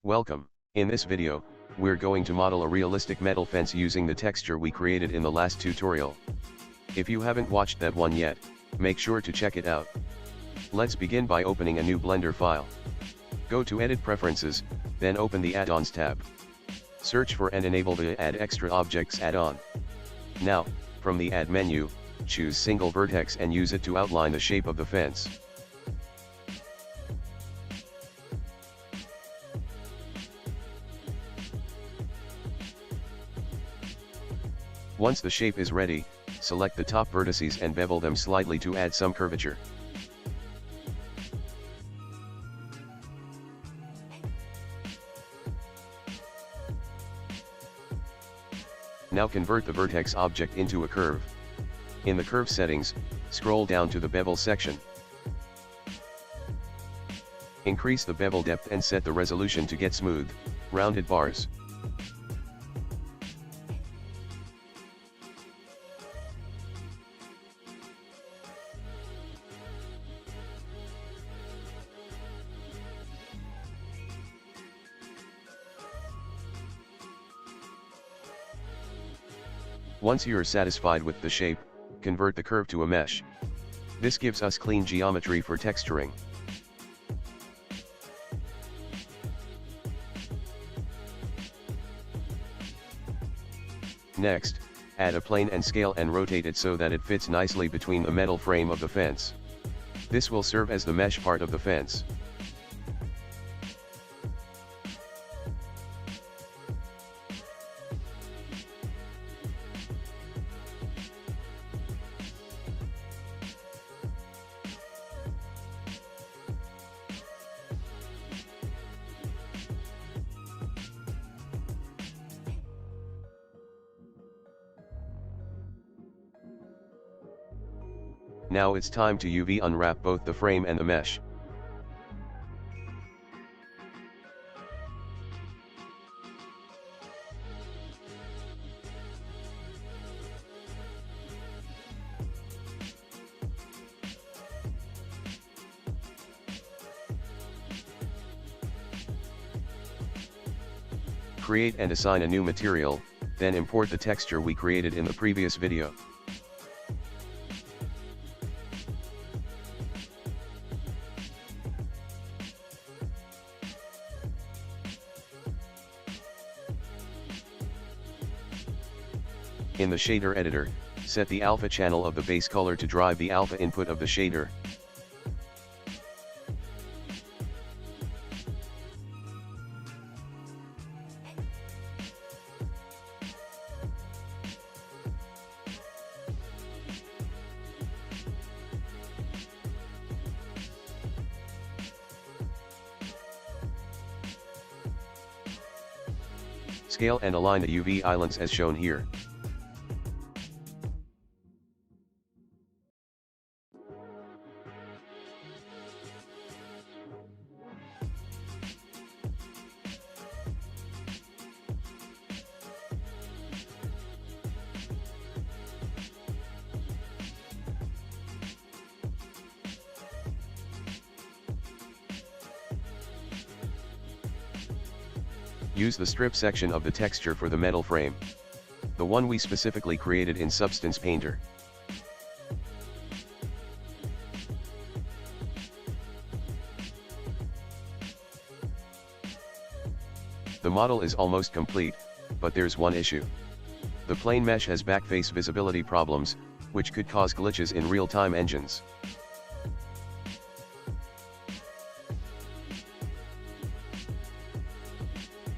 Welcome. In this video, we're going to model a realistic metal fence using the texture we created in the last tutorial. If you haven't watched that one yet, make sure to check it out. Let's begin by opening a new Blender file. Go to Edit Preferences, then open the Add-ons tab. Search for and enable the Add Extra Objects add-on. Now, from the Add menu, choose Single Vertex and use it to outline the shape of the fence. Once the shape is ready, select the top vertices and bevel them slightly to add some curvature. Now convert the vertex object into a curve. In the curve settings, scroll down to the bevel section. Increase the bevel depth and set the resolution to get smooth, rounded bars. Once you're satisfied with the shape, convert the curve to a mesh. This gives us clean geometry for texturing. Next, add a plane and scale and rotate it so that it fits nicely between the metal frame of the fence. This will serve as the mesh part of the fence. Now it's time to UV unwrap both the frame and the mesh. Create and assign a new material, then import the texture we created in the previous video. In the shader editor, set the alpha channel of the base color to drive the alpha input of the shader. Scale and align the UV islands as shown here. Use the strip section of the texture for the metal frame. The one we specifically created in Substance Painter. The model is almost complete, but there's one issue. The plane mesh has backface visibility problems, which could cause glitches in real-time engines.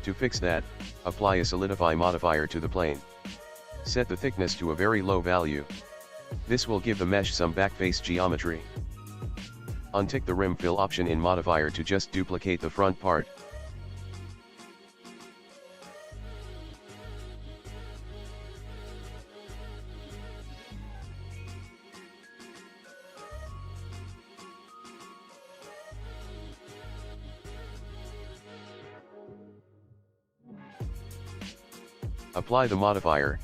To fix that, apply a Solidify modifier to the plane. Set the thickness to a very low value. This will give the mesh some backface geometry. Untick the rim fill option in Modifier to just duplicate the front part. Apply the modifier.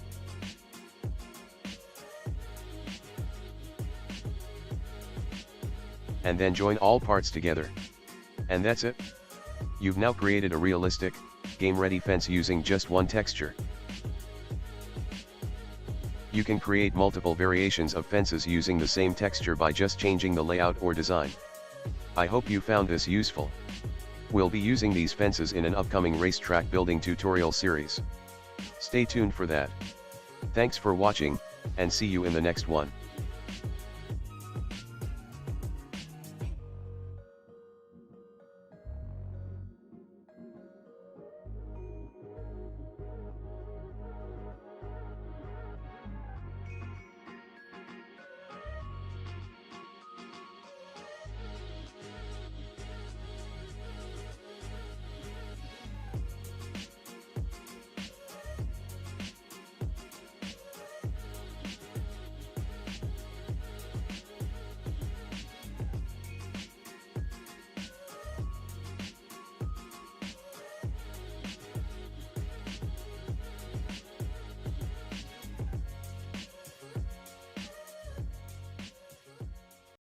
And then join all parts together. And that's it. You've now created a realistic, game-ready fence using just one texture. You can create multiple variations of fences using the same texture by just changing the layout or design. I hope you found this useful. We'll be using these fences in an upcoming racetrack building tutorial series. Stay tuned for that. Thanks for watching, and see you in the next one.